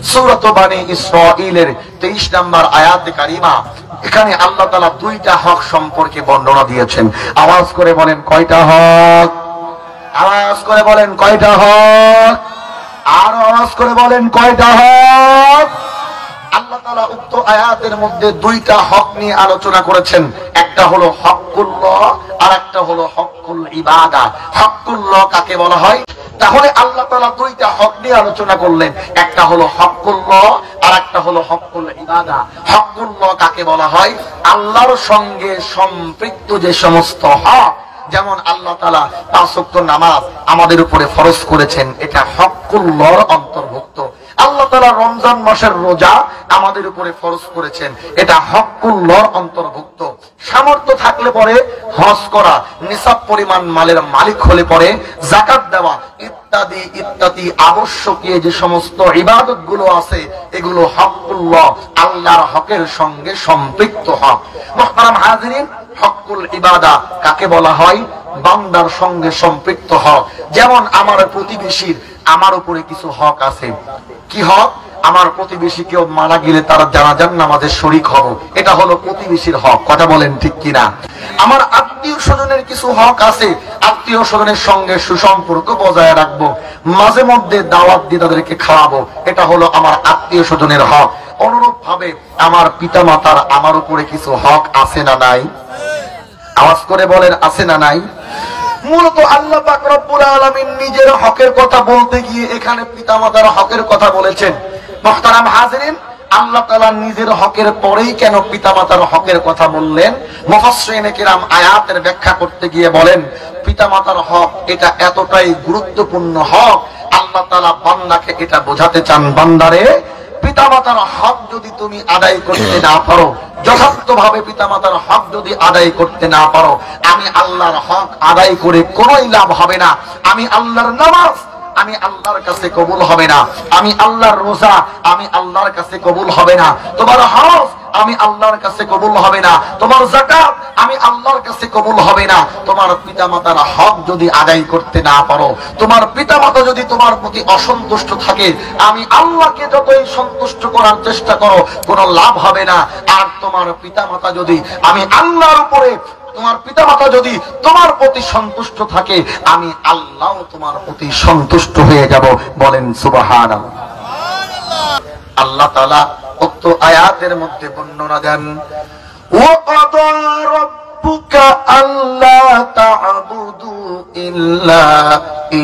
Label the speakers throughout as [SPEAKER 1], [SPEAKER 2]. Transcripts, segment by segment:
[SPEAKER 1] সূরা বনী ইসরাঈলের 23 নম্বর আয়াতে কারিমা। এখানে আল্লাহ তাআলা দুইটা হক সম্পর্কে বর্ণনা দিয়েছেন। আওয়াজ করে বলেন কয়টা হক? আওয়াজ করে বলেন কয়টা হক? আর আওয়াজ করে বলেন কয়টা হক? আল্লাহ তাআলা উক্ত আয়াতের মধ্যে দুইটা হক নিয়ে আলোচনা করেছেন। একটা হলো হকুল্লাহ আর একটা হলো হকুল ইবাদা। হকুল্লাহ কাকে বলা হয়? তাহলে আল্লাহ তাআলা দুইটা হক নিয়ে আলোচনা করলেন। একটা হলো হকুল্লাহ আর একটা হলো হকুল ইবাদা। হকুল্লাহ কাকে বলা হয়? আল্লাহর সঙ্গে সম্পৃক্ত যে সমস্ত হক, যেমন আল্লাহ তাআলা 5 ওয়াক্ত নামাজ আমাদের উপরে ফরজ করেছেন, এটা হকুল্লাহর অন্তর্ভুক্ত। আল্লাহ তাআলা রমজান মাসের রোজা আমাদের উপরে ফরজ করেছেন, এটা হকুল্লাহর অন্তর্ভুক্ত। সামর্থ্য থাকলে পরে হজ করা, নিসাব পরিমাণ মালের মালিক হলে পরে যাকাত দেওয়া ইত্যাদি ইত্যাদি আবশ্যকীয় যে সমস্ত ইবাদত গুলো আছে, এগুলো হকুল্লাহ, আল্লাহর হকের সঙ্গে সম্পৃক্ত হক। মুহতারাম হাজিরিন, হকুল ইবাদা কাকে বলা হয়? বান্দার সঙ্গে সম্পৃক্ত হক। যেমন আমার প্রতিবেশীর আমার উপরে কিছু হক আছে। কি হক? আমার প্রতিবেশী কেউ মারা গেলে তার জানাজার নামাজে শরীক হব, এটা হলো প্রতিবেশীর হক। কথা বলেন ঠিক কিনা? আমার আত্মীয় স্বজনের কিছু হক আছে, আত্মীয় স্বজনের সঙ্গে সুসম্পর্ক বজায় রাখবো, মাঝে মধ্যে দাওয়াত দিয়ে তাদেরকে খাওয়াবো, এটা হলো আমার আত্মীয় স্বজনের হক। অনুরূপ ভাবে আমার পিতা মাতার আমার উপরে কিছু হক আছে না নাই? আওয়াজ করে বলেন আছে না নাই? মূলত আল্লাহ পাক রব্বুল আলামিন নিজের হকের কথা বলতে গিয়ে এখানে পিতামাতার হকের কথা বলেছেন। মুহতারাম হাজিরিন, আল্লাহ তাআলা নিজের হকের পরেই কেন পিতামাতার হকের কথা বললেন? মুফাসসিরিনে কিরাম আয়াতের ব্যাখ্যা করতে গিয়ে বলেন, পিতামাতার হক এটা এতটাই গুরুত্বপূর্ণ হক, আল্লাহ তাআলা বান্দাকে এটা বোঝাতে চান, বান্দারে পিতামাতার হক যদি তুমি আদায় করতে না পারো, যথার্থভাবে পিতামাতার হক যদি আদায় করতে না পারো, আমি আল্লাহর হক আদায় করে কোনোই লাভ হবে না। আমি আল্লাহর নামাজ আমি আল্লাহর কাছে কবুল হবে না, আমি আল্লাহর রোজা আমি আল্লাহর কাছে কবুল হবে না, তোমার হজ আমি আল্লাহর কাছে কবুল হবে না, তোমার যাকাত আমি আল্লাহর কাছে কবুল হবে না। তোমার পিতামাতার হক যদি আদায় করতে না পারো, তোমার পিতামাতা যদি তোমার প্রতি অসন্তুষ্ট থাকে, আমি আল্লাহকে যতই সন্তুষ্ট করার চেষ্টা করো কোনো লাভ হবে না। আর তোমার পিতামাতা যদি আমি আল্লাহর উপরে, তোমার পিতামাতা যদি তোমার প্রতি সন্তুষ্ট থাকে, আমি আল্লাহ তোমার প্রতি সন্তুষ্ট হয়ে যাব। বলেন সুবহানাল্লাহ। আল্লাহ তাআলা উক্ত আয়াতের মধ্যে বর্ণনা দেন, ওয়াকাদা রাব্বুকা আল্লা তা'বুদু ইল্লা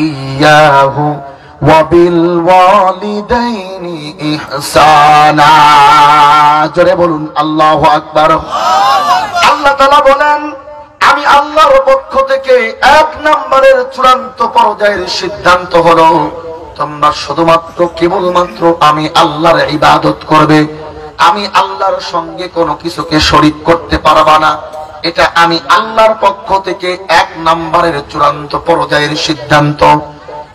[SPEAKER 1] ইয়্যাহু ওয়া বিল ওয়ালিদাইনি ইহসানা। জোরে বলুন আল্লাহু আকবার। আল্লাহ তাআলা বলেন, আমি আল্লাহর পক্ষ থেকে 1 নম্বরের চূড়ান্ত পর্যায়ের সিদ্ধান্ত হলো তোমরা শুধুমাত্র কেবলমাত্র আমি আল্লাহর ইবাদত করবে, আমি আল্লাহর সঙ্গে কোনো কিছুকে শরীক করতে পারবা না। এটা আমি আল্লাহর পক্ষ থেকে 1 নম্বরের চূড়ান্ত পর্যায়ের সিদ্ধান্ত।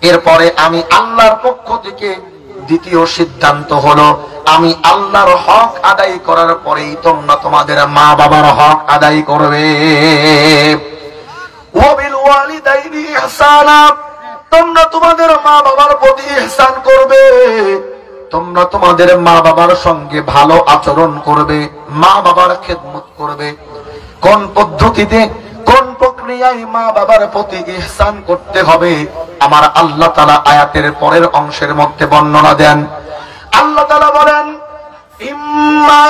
[SPEAKER 1] এরপরে আমি আল্লাহর পক্ষ থেকে দ্বিতীয় সিদ্ধান্ত হলো আমি আল্লাহর হক আদায় করার পরেই তোমরা তোমাদের মা বাবার হক আদায় করবে। ওয়া বিল ওয়ালিদাইনি ইহসানা, তোমরা তোমাদের মা বাবার প্রতি ইহসান করবে, তোমরা তোমাদের মা বাবার সঙ্গে ভালো আচরণ করবে, মা বাবার খেদমত করবে। কোন পদ্ধতিতে, কোন প্রক্রিয়ায় মা বাবার প্রতি ইহসান করতে হবে আমার আল্লাহ তাআলা আয়াতের পরের অংশের মধ্যে বর্ণনা দেন। আল্লাহ তাআলা বলেন, ইম্মা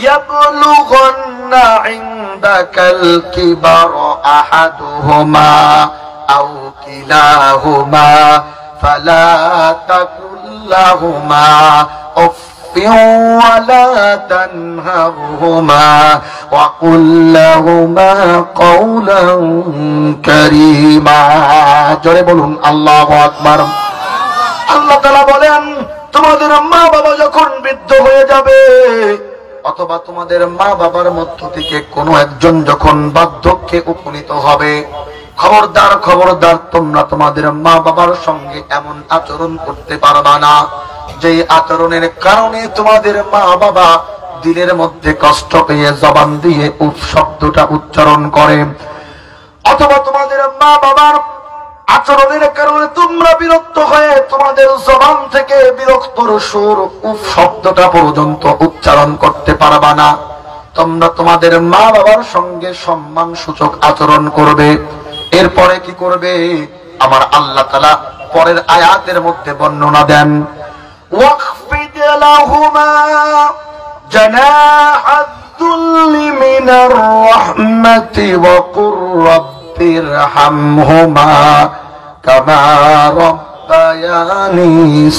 [SPEAKER 1] ইয়াবলুগান্না ইনদাকাল কিবারা আহাদুহুমা আও কিলাহুমা ফালা তাকুল লাহুমা উফফিন ওয়ালা তানহারহুমা ওয়া কুল লাহুমা কাওলান কারীমা। জোরে বলুন আল্লাহু আকবার। আল্লাহ তাআলা বলেন, তোমাদের মা বাবা যখন বৃদ্ধ হয়ে যাবে, অথবা তোমাদের মা বাবার মধ্য থেকে কোনো একজন যখন বার্ধক্যে উপনীত হবে, খবরদার খবরদার তোমরা তোমাদের মা বাবার সঙ্গে এমন আচরণ করতে পারবা না যে আচরণের কারণে তোমাদের মা বাবা দিলের মধ্যে কষ্ট পেয়ে জবান দিয়ে উফ শব্দটা উচ্চারণ করে, অথবা তোমাদের মা বাবার আচরণের কারণে তোমরা বিরক্ত হয়ে তোমাদের জবান থেকে বিরক্তর সুর উফ শব্দটা পর্যন্ত উচ্চারণ করতে পারবা না। তোমরা তোমাদের মা বাবার সঙ্গে সম্মান সূচক আচরণ করবে। এরপরে কি করবে? আমার আল্লাহ তাআলা পরের আয়াতের মধ্যে বর্ণনা দেন, ওয়াখফিদ লাহুমা জানাহাদ যুল্লি মিনার রাহমাতি ওয়া কুর রাব্বিরহামহুমা কামা রাব্বায়ানি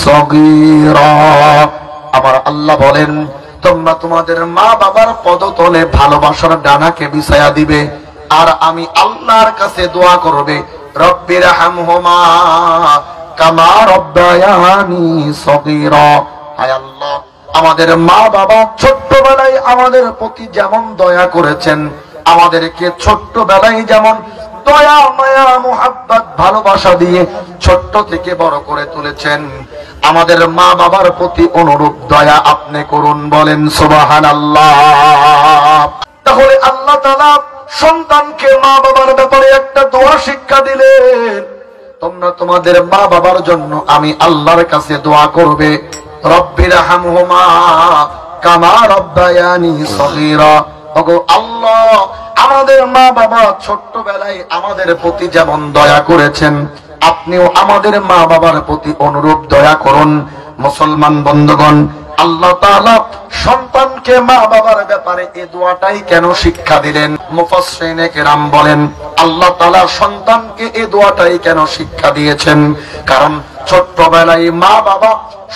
[SPEAKER 1] সগীরা। আমার আল্লাহ বলেন, তোমরা তোমাদের মা বাবার পদতলে ভালোবাসার ডানাকে বিছায়া দিবে, আর আমি আল্লাহর কাছে দোয়া করবে, রব্বিরহামহুমা কামা রাব্বায়ানি সগীরা। হায় আল্লাহ, আমাদের মা বাবা ছোট্টবেলায় আমাদের প্রতি যেমন দয়া করেছেন, আমাদেরকে ছোট্টবেলায় যেমন দয়া মায়া মুহাব্বত ভালোবাসা দিয়ে ছোট্ট থেকে বড় করে তুলেছেন, আমাদের মা বাবার প্রতি অনুরূপ দয়া আপনি করুন। বলেন সুবহানাল্লাহ। তাহলে আল্লাহ তাআলা সন্তানকে মা বাবার ব্যাপারে একটা দোয়া শিক্ষা দিলেন, তোমরা তোমাদের মা বাবার জন্য আমি আল্লাহর কাছে দোয়া করবে, রব্বিরহামহুমা কামা রাব্বায়ানি সগীরা। ওগো আল্লাহ, আমাদের মা বাবা ছোট্টবেলায় আমাদের প্রতি যেমন দয়া করেছেন, আপনিও আমাদের মা বাবার প্রতি অনুরূপ দয়া করুন। মুসলমান বন্ধুগণ, আল্লাহ তাআলা সন্তানকে মা বাবার ব্যাপারে এই দোয়াটাই কেন শিক্ষা দিলেন? মুফাসসিরিনে কেরাম বলেন, আল্লাহ তাআলা সন্তানকে এই দোয়াটাই কেন শিক্ষা দিয়েছেন? কারণ ছোট্টবেলায় মা বাবা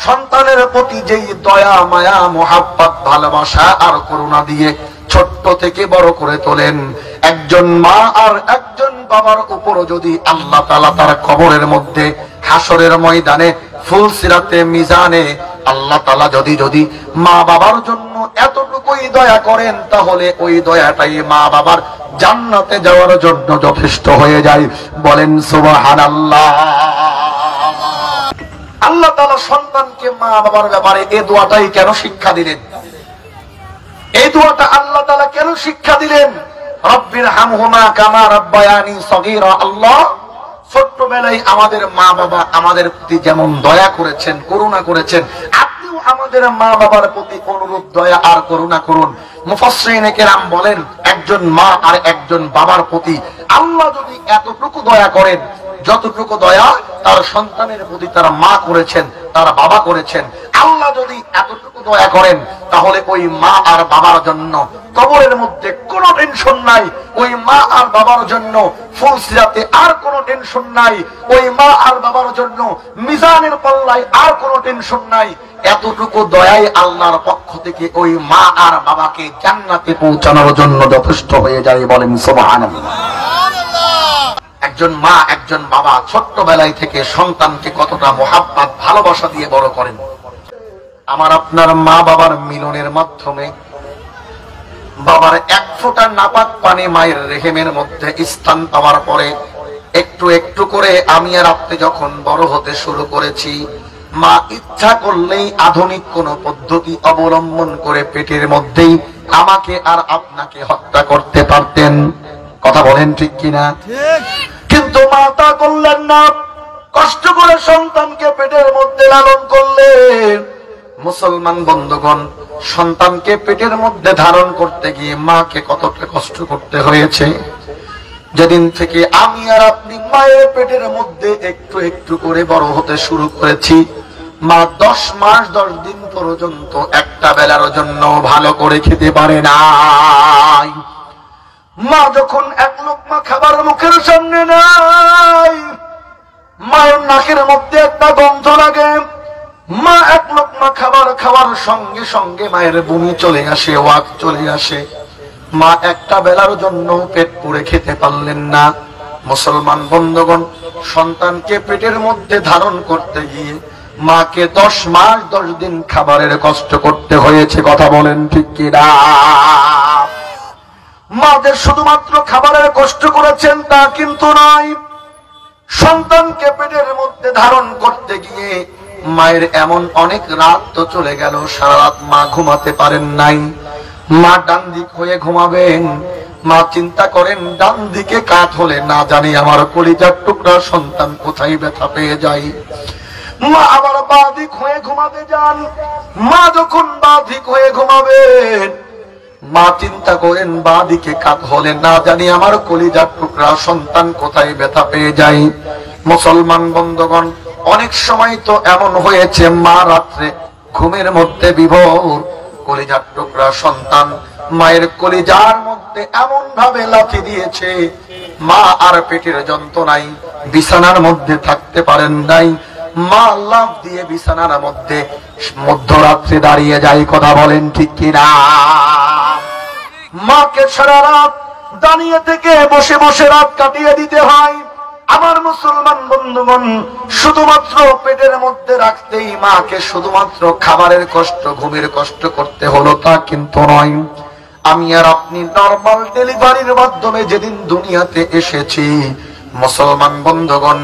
[SPEAKER 1] সন্তানের প্রতি যেই দয়া মায়া মুহাব্বত ভালোবাসা আর করুণা দিয়ে ছোট্ট থেকে বড় করে তোলেন, একজন মা আর একজন বাবার উপর যদি আল্লাহ তাআলা তার কবরের মধ্যে, হাসরের ময়দানে, ফুলসিরাতে, মিজানে আল্লাহ তাআলা যদি মা বাবার জন্য এতটুকুই দয়া করেন, তাহলে ওই দয়াটাই মা বাবার জান্নাতে যাওয়ার জন্য যথেষ্ট হয়ে যায়। বলেন সুবহানাল্লাহ। আল্লাহ তাআলা সন্তানকে মা বাবার ব্যাপারে এই দোয়াটাই কেন শিক্ষা দিলেন? এই দোয়াটা আল্লাহ তাআলা কেন শিক্ষা দিলেন? রব্বিরহামহুমা কামা রাব্বায়ানি সগীরা। আল্লাহ, ছোট্টবেলায় আমাদের মা বাবা আমাদের প্রতি যেমন দয়া করেছেন, করুণা করেছেন, আপনিও আমাদের মা বাবার প্রতি অনুরূপ দয়া আর করুণা করুন। মুফাসসিরিনে কেরাম বলেন, একজন মা আর একজন বাবার প্রতি আল্লাহ যদি এতটুকু দয়া করেন, যতটুকু দয়া তার সন্তানের প্রতি তার মা করেছেন, তার বাবা করেছেন, আল্লাহ যদি এতটুকু দয়া করেন, তাহলে ওই মা আর বাবার জন্য কবরের মধ্যে কোনো টেনশন নাই, ওই মা আর বাবার জন্য ফুলসিরাতে আর কোনো টেনশন নাই, ওই মা আর বাবার জন্য মিজানের পাল্লায় আর কোনো টেনশন নাই। এতটুকু দয়াই আল্লাহর পক্ষ থেকে ওই মা আর বাবাকে জান্নাতে পৌঁছানোর জন্য যথেষ্ট হয়ে যায়। বলেন সুবহানাল্লাহ। একজন মা একজন বাবা ছোট্টবেলায় থেকে সন্তানকে কতটা মুহাব্বত ভালোবাসা দিয়ে বড় করেন। আমার আপনার মা বাবার মিলনের মাধ্যমে বাবার এক ফোঁটা নাপাক পানি মায়ের রেহেমের মধ্যে স্থান পাওয়ার পরে একটু একটু করে আমি আর আপনি যখন বড় হতে শুরু করেছি, মা ইচ্ছা করলেই আধুনিক কোন পদ্ধতি অবলম্বন করে পেটের মধ্যেই আমাকে আর আপনাকে হত্যা করতে পারতেন। কথা বলেন ঠিক কিনা? কিন্তু মা তা করলেন না, কষ্ট করে সন্তানকে পেটের মধ্যে লালন করলেন। মুসলমান বন্ধুগণ, সন্তানকে পেটের মধ্যে ধারণ করতে গিয়ে মাকে কতটা কষ্ট করতে হয়েছে। যেদিন থেকে আমি আর আপনি মায়ের পেটের মধ্যে একটু একটু করে বড় হতে শুরু করেছি, মা 10 মাস 10 দিন পর্যন্ত একটা বেলার জন্য ভালো করে খেতে পারে নাই। মা যখন এক লোকমা খাবার মুখের সামনে নাই, মায়ের নাকের মধ্যে একটা গন্ধ লাগে। মা এক লোকমা খাবার খাওয়ার সঙ্গে সঙ্গে মায়ের বমি চলে আসে, ওয়াক চলে আসে। মা একটা বেলার জন্য পেট পুরে খেতে পারলেন না। মুসলমান বন্ধুগণ, সন্তানকে পেটের মধ্যে ধারণ করতে গিয়ে মাকে 10 মাস 10 দিন খাবারের কষ্ট করতে হয়েছে। কথা বলেন ঠিক কিনা? মাদের শুধুমাত্র খাবারের কষ্ট করেছেন তা কিন্তু নয়, সন্তানকে পেটের মধ্যে ধারণ করতে গিয়ে মায়ের এমন অনেক রাত তো চলে গেল, সারা রাত মা ঘুমাতে পারেন নাই। মা ডান দিক হয়ে ঘুমাবেন, মা চিন্তা করেন ডান দিকে কাত হলে না জানি আমার কলিজার টুকরা সন্তান কোথায় ব্যথা পেয়ে যায়। মা আবার বাঁ দিক হয়ে ঘুমাতে যান। মা যখন বাঁ দিক হয়ে ঘুমাবেন, মা চিন্তা করেন বাঁ দিকে কাত হলে না জানি আমার কলিজার টুকরা সন্তান কোথায় ব্যথা পেয়ে যায়। মুসলমান বন্ধুগণ, অনেক সময় তো এমন হয়েছে মা রাত্রে ঘুমের মধ্যে বিভোর, কলিজার টুকরা সন্তান মায়ের কলিজার মধ্যে এমন ভাবে লাথি দিয়েছে, মা আর পেটের যন্ত্রণায় বিছানার মধ্যে থাকতে পারেন নাই। মা লাফ দিয়ে বিছানার মধ্যে মধ্যরাত্রে দাঁড়িয়ে যায়। কথা বলেন ঠিক কিনা? মাকে সারা রাত দাঁড়িয়ে থেকে বসে বসে রাত কাটিয়ে দিতে হয়। আমার মুসলমান বন্ধুগণ, শুধুমাত্র পেটের মধ্যে রাখতেই মাকে শুধুমাত্র খাবারের কষ্ট, ঘুমের কষ্ট করতে হলো তা কিন্তু নয়। আমি আর আপনি নরমাল ডেলিভারির মাধ্যমে যেদিন দুনিয়াতে এসেছি, মুসলমান বন্ধুগণ,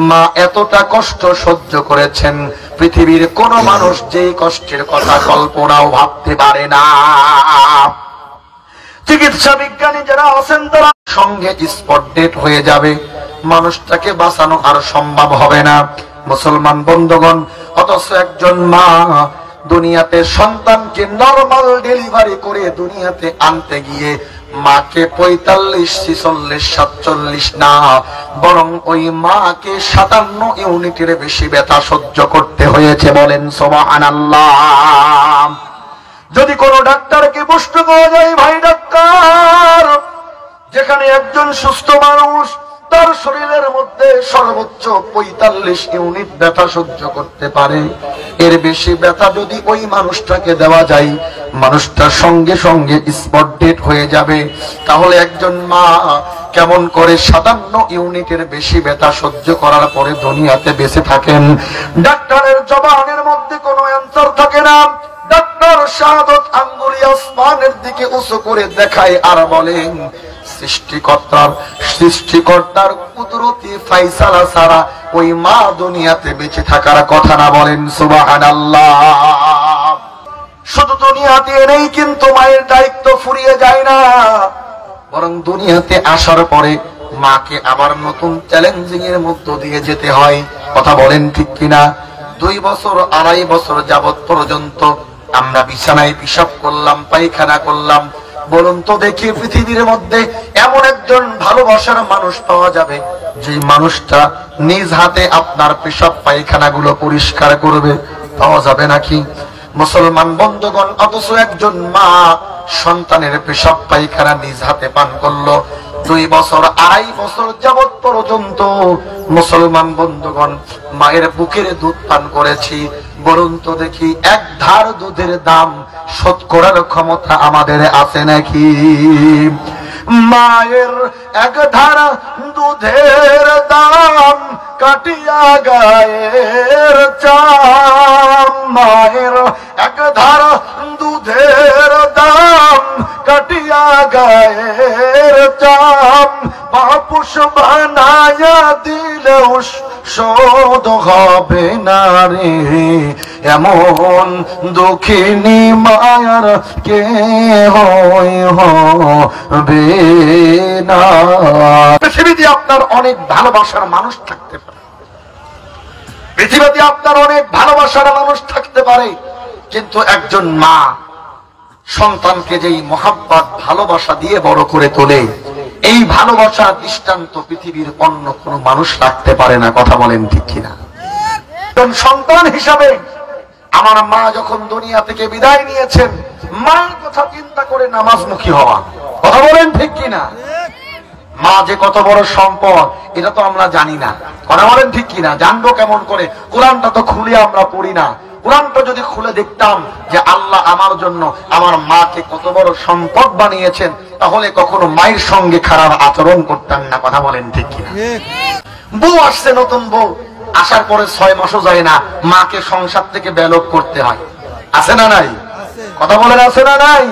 [SPEAKER 1] মা এতটা কষ্ট সহ্য করেছেন, পৃথিবীর কোন মানুষ যেই কষ্টের কথা কল্পনাও ভাবতে পারে না। চিকিৎসা বিজ্ঞানী যারা আছেন তারা সঙ্গে স্পট ডেট হয়ে যাবে, মানুষটাকে বাঁচানো আর সম্ভব হবে না। মুসলমান বন্ধুগণ, অথচ একজন মা দুনিয়াতে সন্তানকে নরমাল ডেলিভারি করে দুনিয়াতে আনতে গিয়ে মাকে 45, 46, 47 না, বরং ওই মাকে 57 ইউনিটের বেশি ব্যথা সহ্য করতে হয়েছে। বলেন সুবহানাল্লাহ। যদি কোন ডাক্তারকে প্রশ্ন করা যায়, ভাই ডাক্তার, যেখানে একজন সুস্থ মানুষ তার শরীরের মধ্যে সর্বোচ্চ 45 ইউনিট ব্যথা সহ্য করতে পারে, এর বেশি ব্যথা যদি ওই মানুষটাকে দেওয়া যায়, মানুষটা সঙ্গে সঙ্গে স্পট ডেড হয়ে যাবে, তাহলে একজন মা কেমন করে 57 ইউনিটের বেশি ব্যথা সহ্য করার পরে দুনিয়াতে বেঁচে থাকেন? ডাক্তারের জবানের মধ্যে কোনো অ্যান্সার থাকে না। ডাক্তার শাহাদত আঙ্গুলি আসমানের দিকে উঁচু করে দেখায় আর বলেন, সৃষ্টিকর্তার কুদরতি ফায়সালা ছাড়া ওই মা দুনিয়াতে বেঁচে থাকার কথা না। বলেন সুবহানাল্লাহ। শুধু দুনিয়াতে নেই কিন্তু মায়ের দায়িত্ব ফুরিয়ে যায় না, বরং দুনিয়াতে আসার পরে মাকে আবার নতুন চ্যালেঞ্জিং এর মধ্য দিয়ে যেতে হয়। কথা বলেন ঠিক কিনা? 2 বছর 2.5 বছর যাবত পর্যন্ত আমরা বিছানায় পিশাব করলাম, পায়খানা করলাম। বলুন তো দেখি, পৃথিবীর মধ্যে এমন একজন ভালোবাসার মানুষ পাওয়া যাবে যে মানুষটা নিজ হাতে আপনার পেশাব পায়খানা গুলো পরিষ্কার করবে? পাওয়া যাবে নাকি? মুসলমান বন্ধুগণ, অথচ একজন মা সন্তানের পেশাব পায়খানা নিজ হাতে পান করলো। 2 বছর 2.5 বছর যাবত পর্যন্ত মুসলমান বন্ধুগণ মায়ের বুকের দুধ পান করেছি। বলুন তো দেখি, এক ধার দুধের দাম শোধ করার ক্ষমতা আমাদের আছে নাকি? মায়ের এক ধার দুধের দাম কাটিয়া গায়ের চাম, মায়ের এক ধার দুধের দাম কাটিয়া গায়ের চাম, বাপুস বানায়া দিলেও শোধ হবে না রে, এমন দুঃখিনী মায়ার কে হবে না। পৃথিবীতে আপনার অনেক ভালোবাসার মানুষ থাকতে পারে, পৃথিবীতে আপনার অনেক ভালোবাসার মানুষ থাকতে পারে, কিন্তু একজন মা সন্তানকে যেই মহাব্বত ভালোবাসা দিয়ে বড় করে তোলে, এই ভালোবাসার দৃষ্টান্ত পৃথিবীর অন্য কোন মানুষ রাখতে পারে না। কথা বলেন ঠিক কিনা? সন্তান হিসাবে আমার মা যখন দুনিয়া থেকে বিদায় নিয়েছেন, মায়ের কথা চিন্তা করে নামাজমুখী হওয়া। কথা বলেন ঠিক কিনা? মা যে কত বড় সম্পদ এটা তো আমরা জানি না। কথা বলেন ঠিক কিনা? জানবো কেমন করে? কোরআনটা তো খুলে আমরা পড়ি না। কোরআনটা যদি খুলে দেখতাম যে আল্লাহ আমার জন্য আমার মাকে কত বড় সম্পদ বানিয়েছেন, তাহলে কখনো মায়ের সঙ্গে খারাপ আচরণ করতাম না। কথা বলেন ঠিক কিনা? বউ আসছে, নতুন বউ আসার পরে 6 মাসও যায় না, মাকে সংসার থেকে বেলক করতে হয়। আছে না নাই? কথা বলেন আছে না নাই?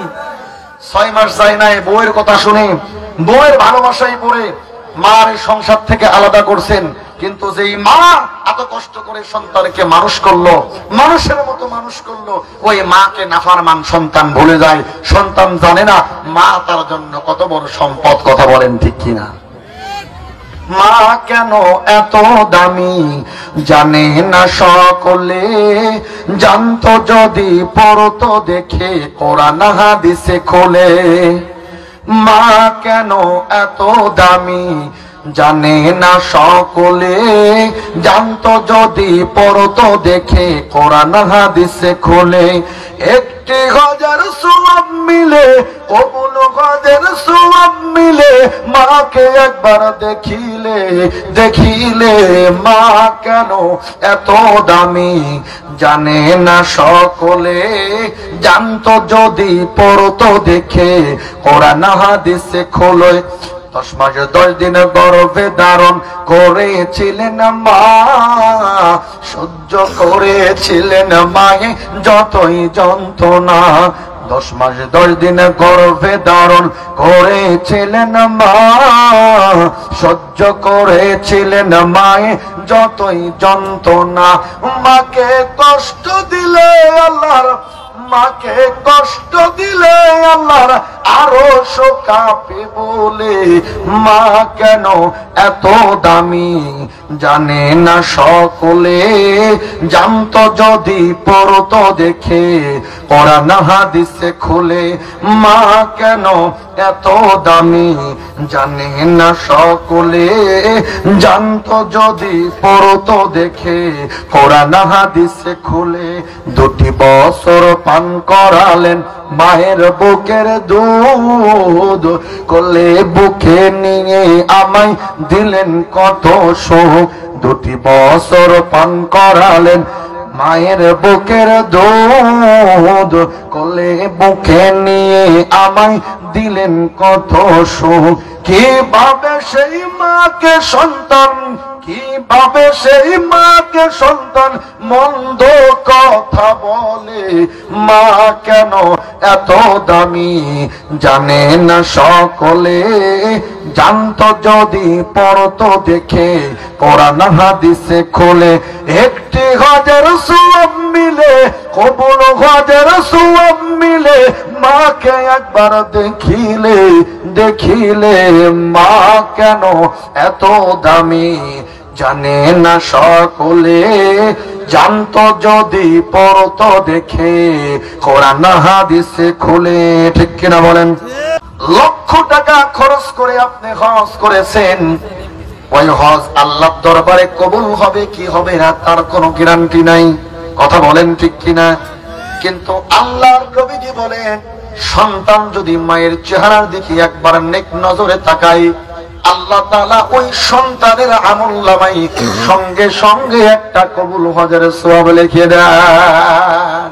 [SPEAKER 1] 6 মাস যায় নাই, বউয়ের কথা শুনে বউয়ের ভালোবাসায় পড়ে মার সংসার থেকে আলাদা করছেন। কিন্তু যেই মা এত কষ্ট করে সন্তানকে মানুষ করলো, মানুষের মতো মানুষ করলো, ওই মাকে নাফরমান সন্তান ভুলে যায়। সন্তান জানে না মা তার জন্য কত বড় সম্পদ। কথা বলেন ঠিক কিনা? মা কেন এত দামি জানে না সকলে, জানতো যদি পড়তো দেখে কোরআন হাদিসে খোলে। মা কেন এত দামি জানে না সকলে, জানতো যদি পড়তো দেখে কোরআন হাদিসে খোলে। একটি হাজার সওয়াব মিলে, কবুল হাজার সওয়াব মিলে, মাকে একবার দেখিলে, দেখিলে মা কেন এত দামি জানে না সকলে, জানতো যদি পড়তো দেখে কোরআন হাদিসে খোলে। 10 মাস 10 দিন গর্ভে ধারণ করেছিলেন মা, সহ্য করেছিলেন মায়ে যতই যন্ত্রণা। 10 মাস 10 দিন গর্ভে ধারণ করেছিলেন মা, সহ্য করেছিলেন মায়ে যতই যন্ত্রণা। মাকে কষ্ট দিলে আল্লাহর, মাকে কষ্ট দিলে আল্লাহর আরো কাঁপে বলে। মা কেন এত দামি জানে না সকলে, জানতো যদি পড়তো দেখে কোরআন হাদিসে খুলে। মা কেন এত দামি জানে না সকলে, জানতো যদি পড়তো দেখে কোরআন হাদিসে খুলে। 2 বছর পান করালেন মায়ের বুকের দুধ, কোলে বুকে নিয়ে আমায় দিলেন কত সুখ। 2 বছর পান করালেন মায়ের বুকের দুধ, কোলে বুকে নিয়ে আমায় দিলেন কত সুখ। কিভাবে সেই মাকে সন্তান, কিভাবে সেই মাকে সন্তান মন্দ কথা বলে। মা কেন এত দামি জানে না সকলে, জানতো যদি পড়তো দেখে কোরআন হাদিসে খোলে। 1 হাজার সওয়াব মিলে, কবুল হাজার সওয়াব মিলে, মাকে একবার দেখিলে, দেখিলে মা কেন এত দামি জানে না সকলে, জানতো যদি পড়তো দেখে কোরআন হাদিসে খুলে। ঠিক কিনা বলেন? লক্ষ টাকা খরচ করে আপনি হজ করেছেন, ওই হজ আল্লাহর দরবারে কবুল হবে কি হবে না তার কোনো গ্যারান্টি নাই। কথা বলেন ঠিক কিনা? কিন্তু আল্লাহর নবীজি বলেন, সন্তান যদি মায়ের চেহারার দিকে একবার নেক নজরে তাকায়, আল্লাহ তাআলা ওই সন্তানের আমলনামায় সঙ্গে সঙ্গে একটা কবুল হজের সওয়াব লিখে দেন।